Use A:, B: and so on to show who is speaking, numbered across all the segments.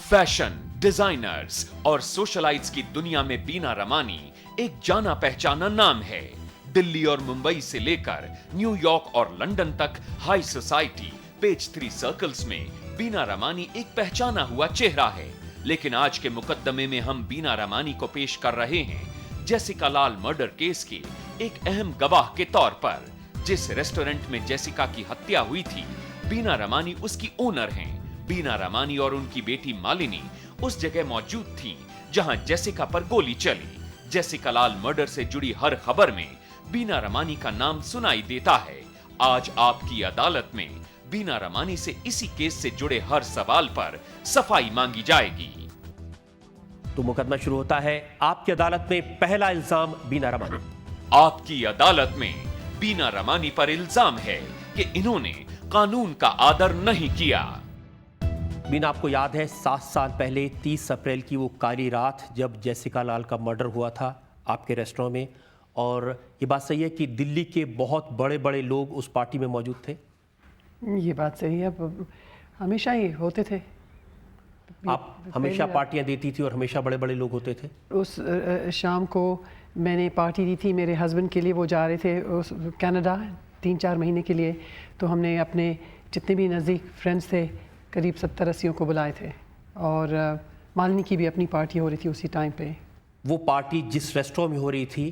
A: Fashion, designers और socialites की दुनिया में बीना रमानी एक जाना पहचाना नाम है। दिल्ली और मुंबई से लेकर न्यूयॉर्क और लंदन तक हाई सोसाइटी, पेज 3 सर्कल्स में बीना रमानी एक पहचाना हुआ चेहरा है। लेकिन आज के मुकदमे में हम बीना रमानी को पेश कर रहे हैं जेसिका लाल मर्डर केस के एक अहम गवाह के तौर पर। जिस रेस्टोरेंट में जेसिका की हत्या हुई थी, बीना रमानी उसकी ओनर हैं। बीना रमानी और उनकी बेटी मालिनी उस जगह मौजूद थीं जहां जेसिका पर गोली चली। जेसिका लाल मर्डर से जुड़ी हर खबर में बीना रमानी का नाम सुनाई देता है। आज आपकी अदालत में बीना रमानी से इसी केस से जुड़े हर सवाल पर सफाई मांगी जाएगी।
B: तो मुकदमा शुरू होता है। आपकी अदालत में पहला इल्जाम बीना रमानी।
A: आपकी अदालत में बीना रमानी पर इल्जाम है कि इन्होंने कानून का आदर नहीं किया।
B: बीना, आपको याद है 7 साल पहले 30 अप्रैल की वो काली रात जब जेसिका लाल का मर्डर हुआ था आपके रेस्टोरेंट में, और ये बात सही है कि दिल्ली के बहुत बड़े बड़े लोग उस पार्टी में मौजूद थे?
C: ये बात सही है, हमेशा ही होते थे।
B: आप हमेशा पार्टियां देती थी और हमेशा बड़े बड़े लोग होते थे?
C: उस शाम को मैंने पार्टी दी थी मेरे हस्बैंड के लिए, वो जा रहे थे उस कनाडा 3-4 महीने के लिए। तो हमने अपने जितने भी नज़दीक फ्रेंड्स थे करीब 70-80 को बुलाए थे, और मालिनी की भी अपनी पार्टी हो रही थी उसी टाइम पे।
B: वो पार्टी जिस रेस्टोरेंट में हो रही थी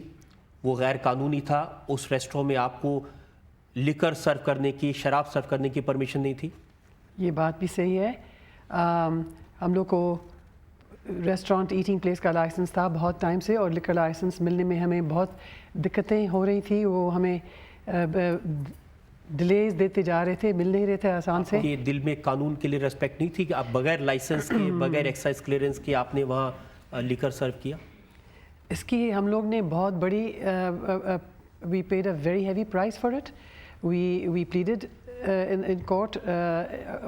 B: वो गैर कानूनी था। उस रेस्टोरेंट में आपको लिकर सर्व करने की, शराब सर्व करने की परमिशन नहीं थी?
C: ये बात भी सही है। हम लोग को रेस्टोरेंट ईटिंग प्लेस का लाइसेंस था बहुत टाइम से, और लिकर लाइसेंस मिलने में हमें बहुत दिक्कतें हो रही थी। वो हमें डिलेज देते जा रहे थे, मिल नहीं रहे थे आसान से।
B: ये दिल में कानून के लिए रेस्पेक्ट नहीं थी कि आप बगैर लाइसेंस के, बगैर एक्साइज क्लियरेंस के आपने वहाँ लिकर सर्व किया?
C: इसकी हम लोग ने बहुत बड़ी we paid a very heavy price for it. We pleaded in court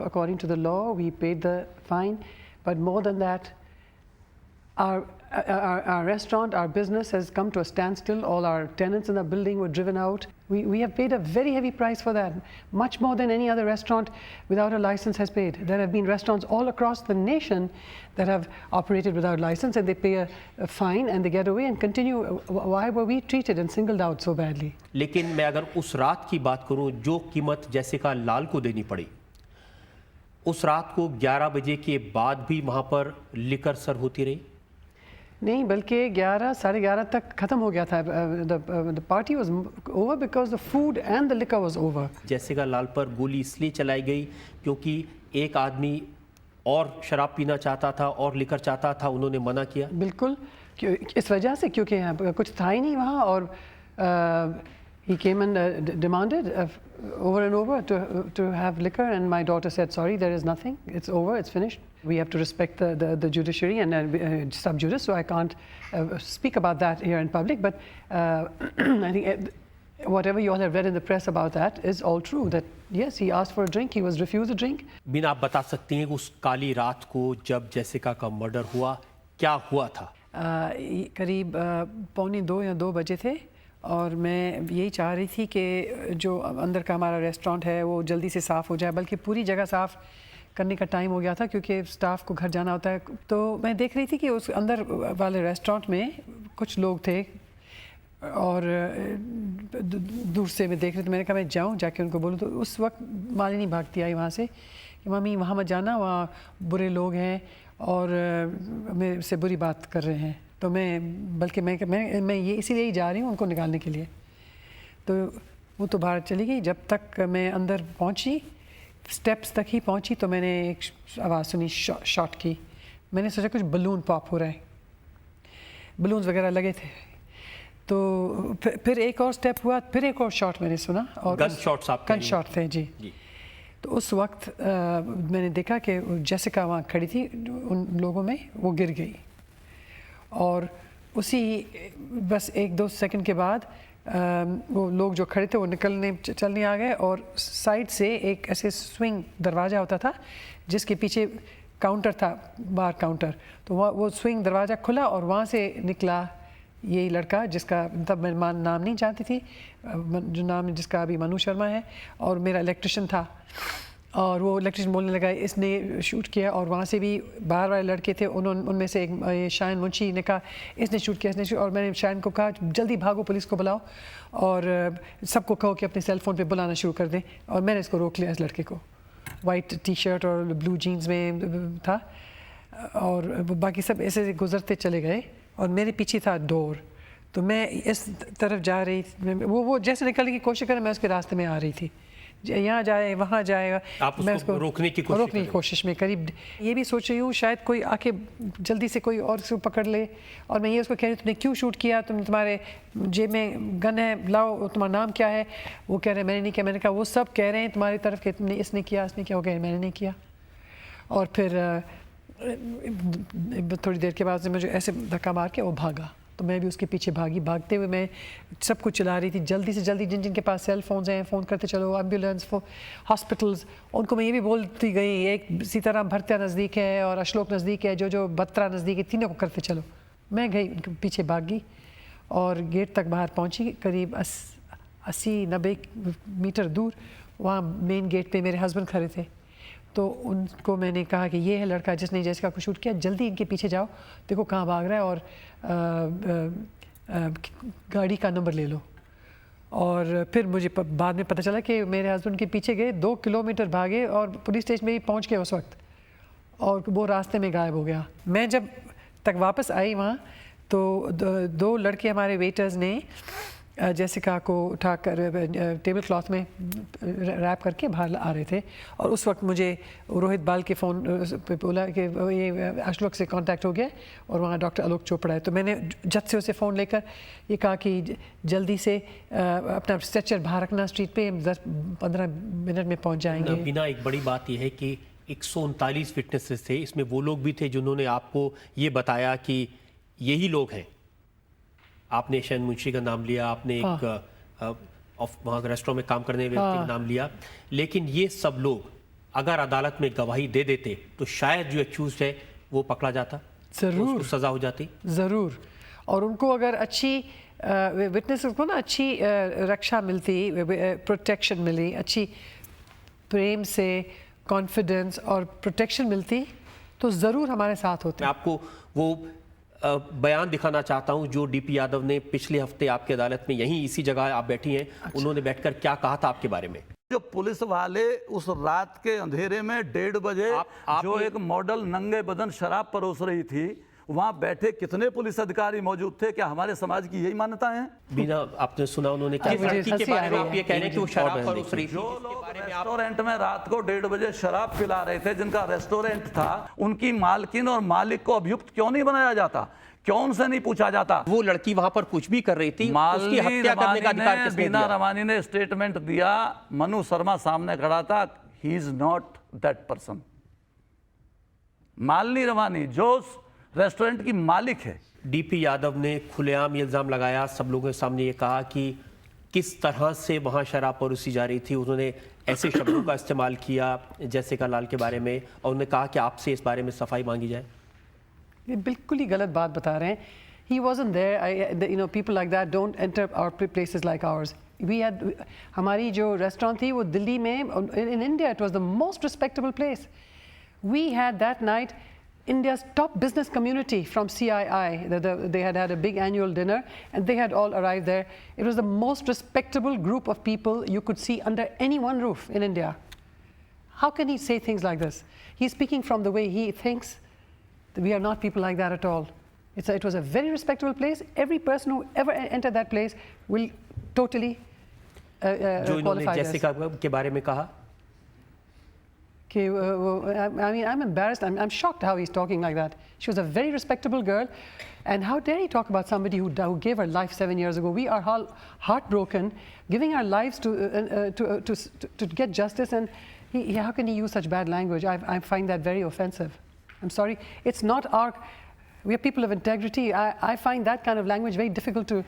C: according to the law. We paid the fine, but more than that, our restaurant, our business has come to a standstill. All our tenants in the building were driven out. We have paid a very heavy price for that, much more than any other restaurant without a license has paid. There have been restaurants all across the nation that have operated without license, and they pay a fine and they get away and continue. Why were we treated and singled out so badly?
B: लेकिन मैं अगर उस रात की बात करूं, जो कीमत जेसिका लाल को देनी पड़ी, उस रात को 11 बजे के बाद भी वहां पर लिकर सर्व होती रही?
C: नहीं, बल्कि 11 साढ़े 11 तक ख़त्म हो गया था। The party was over because the food and the liquor was over.
B: Jessica Lal पर गोली इसलिए चलाई गई क्योंकि एक आदमी और शराब पीना चाहता था और लिकर चाहता था, उन्होंने मना किया?
C: बिल्कुल, इस वजह से, क्योंकि कुछ था ही नहीं वहाँ, और he came and demanded over and over to have liquor, and my daughter said, sorry, there is nothing, it's over, it's finished. We have to respect the judiciary and sub judice, so I can't speak about that here in public, but I think whatever you all have read in the press about that is all true, that yes, he asked for a drink, he was refused a drink.
B: बीना, आप बता सकती हैं कि उस काली रात को जब Jessica का मर्डर हुआ, क्या हुआ था?
C: करीब 1:45 या 2 बजे थे, और मैं यही चाह रही थी कि जो अंदर का हमारा रेस्टोरेंट है वो जल्दी से साफ़ हो जाए, बल्कि पूरी जगह साफ़ करने का टाइम हो गया था क्योंकि स्टाफ को घर जाना होता है। तो मैं देख रही थी कि उस अंदर वाले रेस्टोरेंट में कुछ लोग थे, और दूर से मैं देख रही थी। मैंने कहा मैं जाऊं, जाके उनको बोलूं, तो उस वक्त मालिनी भागती आई वहाँ से कि मम्मी वहाँ मत जाना, वहाँ बुरे लोग हैं और मेरे से बुरी बात कर रहे हैं। तो बल्कि मैं ये इसीलिए ही जा रही हूँ उनको निकालने के लिए। तो वो तो बाहर चली गई। जब तक मैं अंदर पहुँची, स्टेप्स तक ही पहुँची, तो मैंने एक आवाज़ सुनी शॉट की। मैंने सोचा कुछ बलून पॉप हो रहा है, बलून्स वगैरह लगे थे। तो फिर एक और स्टेप हुआ, फिर एक और शॉट मैंने सुना, और गन शॉट थे जी। तो उस वक्त मैंने देखा कि जेसिका वहाँ खड़ी थी उन लोगों में, वो गिर गई, और उसी बस 1-2 सेकंड के बाद वो लोग जो खड़े थे वो चलने आ गए, और साइड से एक ऐसे स्विंग दरवाज़ा होता था जिसके पीछे काउंटर था, बार काउंटर। तो वो स्विंग दरवाज़ा खुला और वहाँ से निकला यही लड़का जिसका तब मैं नाम नहीं जानती थी, जो नाम जिसका अभी मनु शर्मा है, और मेरा इलेक्ट्रिशियन था। और वो इलेक्ट्रिशियन बोलने लगा इसने शूट किया, और वहाँ से भी बाहर वाले लड़के थे, उनमें से एक शायन मुंशी ने कहा इसने शूट किया, इसने शूट। और मैंने शायन को कहा जल्दी भागो, पुलिस को बुलाओ और सबको कहो कि अपने सेल फ़ोन पे बुलाना शुरू कर दें। और मैंने इसको रोक लिया, इस लड़के को, वाइट टी शर्ट और ब्लू जीन्स में था, और बाकी सब ऐसे गुजरते चले गए और मेरे पीछे था डोर। तो मैं इस तरफ जा रही, वो जैसे निकलने की कोशिश कर, मैं उसके रास्ते में आ रही थी, यहाँ जाए वहाँ जाएगा, मैं उसको
B: रोकने की
C: कोशिश में करीब ये भी सोच रही हूँ शायद कोई आके जल्दी से कोई और उसको पकड़ ले। और मैं ये उसको कह रही हूँ तुमने क्यों शूट किया, तुम्हारे जेब में गन है, लाओ, तुम्हारा नाम क्या है? वो कह रहे हैं मैंने नहीं किया। मैंने कहा वो सब कह रहे हैं तुम्हारी तरफ कि तुमने इसने किया, इसने किया। वो कह रहे मैंने नहीं किया। और फिर थोड़ी देर के बाद मुझे ऐसे धक्का मार के वो भागा, तो मैं भी उसके पीछे भागी। भागते हुए मैं सब कुछ चला रही थी, जल्दी से जल्दी, जिन जिनके पास सेल फोन्स हैं फ़ोन करते चलो, एम्बुलेंस, हॉस्पिटल्स, उनको मैं ये भी बोलती गई, एक सीताराम भरतिया नज़दीक है और अशोक नज़दीक है, जो बत्रा नज़दीक है, तीनों को करते चलो। मैं गई उनके पीछे भागी और गेट तक बाहर पहुंची, करीब 80-90 मीटर दूर। वहाँ मेन गेट पे मेरे हस्बैंड खड़े थे, तो उनको मैंने कहा कि ये है लड़का जिसने जेसिका को शूट किया, जल्दी इनके पीछे जाओ, देखो कहाँ भाग रहा है और गाड़ी का नंबर ले लो। और फिर मुझे बाद में पता चला कि मेरे हस्बैंड के पीछे गए, 2 किलोमीटर भागे और पुलिस स्टेशन में भी पहुँच गए उस वक्त, और वो रास्ते में गायब हो गया। मैं जब तक वापस आई वहाँ, तो दो लड़के हमारे वेटर्स ने जेसिका को उठाकर टेबल क्लॉथ में रैप करके बाहर आ रहे थे। और उस वक्त मुझे रोहित बाल के फ़ोन पे बोला कि ये अशोक से कांटेक्ट हो गया और वहाँ डॉक्टर आलोक चोपड़ा है। तो मैंने झट से उसे फ़ोन लेकर ये कहा कि जल्दी से अपना स्ट्रेचर बाहर रखना स्ट्रीट पे, 10-15 मिनट में पहुँच जाएंगे।
B: बिना एक बड़ी बात यह है कि 139 विटनेसेस थे, इसमें वो लोग भी थे जिन्होंने आपको ये बताया कि यही लोग हैं। आपने शैन मुंशी का नाम लिया, आपने एक वहाँ रेस्टोरेंट में काम करने वाले व्यक्ति का नाम लिया, लेकिन ये सब लोग अगर अदालत में गवाही दे देते तो शायद जो एक्यूज्ड है वो पकड़ा जाता,
C: ज़रूर
B: उसको सज़ा हो जाती।
C: ज़रूर। और उनको अगर अच्छी विटनेसेस को ना अच्छी रक्षा मिलती, प्रोटेक्शन मिली, अच्छी प्रेम से कॉन्फिडेंस और प्रोटेक्शन मिलती, तो ज़रूर हमारे साथ होते।
B: मैं आपको वो बयान दिखाना चाहता हूं जो डीपी यादव ने पिछले हफ्ते आपकी अदालत में, यहीं इसी जगह आप बैठी हैं, उन्होंने बैठकर क्या कहा था आपके बारे में।
D: जो पुलिस वाले उस रात के अंधेरे में 1:30 बजे जो एक मॉडल नंगे बदन शराब परोस रही थी, वहां बैठे कितने पुलिस अधिकारी मौजूद थे? क्या हमारे समाज की यही मान्यता है?
B: बिना आपने सुना उन्होंने क्या लड़की के बारे में आप ये कह रहे हैं कि वो शराब परोस रही थी।
D: जो लोग रेस्टोरेंट में रात को 1:30 बजे शराब पिला रहे थे, जिनका रेस्टोरेंट था, उनकी मालकिन और मालिक को अभियुक्त क्यों नहीं बनाया जाता? क्यों उनसे नहीं पूछा जाता?
B: वो लड़की वहां पर कुछ भी कर रही थी, उसकी हत्या करने का अधिकार किसने दिया?
D: बीना रमानी ने स्टेटमेंट दिया, मनु शर्मा सामने खड़ा था, he is not that person. Malini Ramani जो रेस्टोरेंट की मालिक है।
B: डीपी यादव ने खुलेआम ये इल्जाम लगाया, सब लोगों के सामने ये कहा कि किस तरह से वहां शराब परोसी जा रही थी। उन्होंने ऐसे शब्दों का इस्तेमाल किया जेसिका लाल के बारे में, और उन्होंने कहा कि आपसे इस बारे में सफाई मांगी जाए।
C: ये बिल्कुल ही गलत बात बता रहे हैं। He wasn't there. People like that don't enter our places like ours. We had हमारी जो रेस्टोरेंट थी वो दिल्ली में, in India it was the most respectable place. We had that night India's top business community from CII. They had a big annual dinner and they had all arrived there. It was the most respectable group of people you could see under any one roof in India. How can he say things like this? He's speaking from the way he thinks. We are not people like that at all. It was a very respectable place. Every person who ever entered that place will totally
B: जो इन्होंने Jessica के बारे में कहा,
C: I mean, I'm embarrassed. I'm shocked how he's talking like that. She was a very respectable girl, and how dare he talk about somebody who gave her life 7 years ago? We are heartbroken, giving our lives to get justice, and how can he use such bad language? I find that very offensive. I'm sorry. It's not our. We are people of integrity. I find that kind of language very difficult to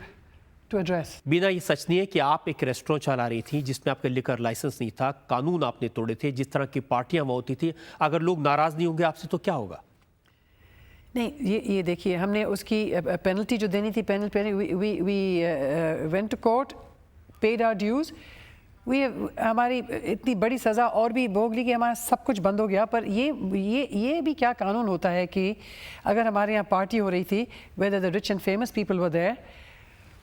C: address.
B: बिना ये सच नहीं है कि आप एक restaurant चला रही थी जिसमें आपका लिकर लाइसेंस नहीं था, कानून आपने तोड़े थे, जिस तरह की पार्टियां वहाँ होती थी, अगर लोग नाराज नहीं होंगे आपसे तो क्या होगा?
C: नहीं, ये देखिए, हमने उसकी पेनल्टी जो देनी थी, we went to court, paid our dues. हमारी इतनी बड़ी सज़ा और भी भोग ली कि हमारा सब कुछ बंद हो गया। पर ये भी क्या कानून होता है कि अगर हमारे यहाँ पार्टी हो रही थी, whether the rich and famous people were there,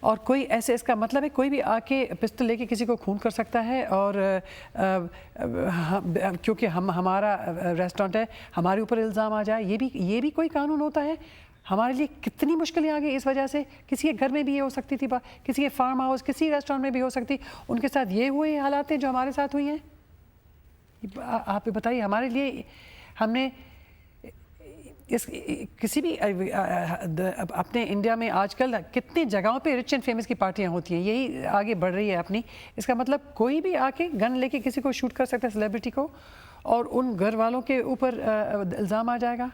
C: और कोई ऐसे, इसका मतलब है कोई भी आके पिस्टल लेके किसी को खून कर सकता है, और क्योंकि हमारा रेस्टोरेंट है, हमारे ऊपर इल्ज़ाम आ जाए, ये भी कोई कानून होता है? हमारे लिए कितनी मुश्किलें आ गई इस वजह से। किसी के घर में भी ये हो सकती थी, किसी के फार्म हाउस, किसी रेस्टोरेंट में भी हो सकती। उनके साथ ये हुए हालात जो हमारे साथ हुई हैं। आप बताइए, हमारे लिए हमने किसी भी अपने इंडिया में आजकल कितनी जगहों पे रिच एंड फेमस की पार्टियां होती हैं, यही आगे बढ़ रही है अपनी। इसका मतलब कोई भी आके गन लेके किसी को शूट कर सकता है, सेलिब्रिटी को, और उन घर वालों के ऊपर इल्ज़ाम आ जाएगा।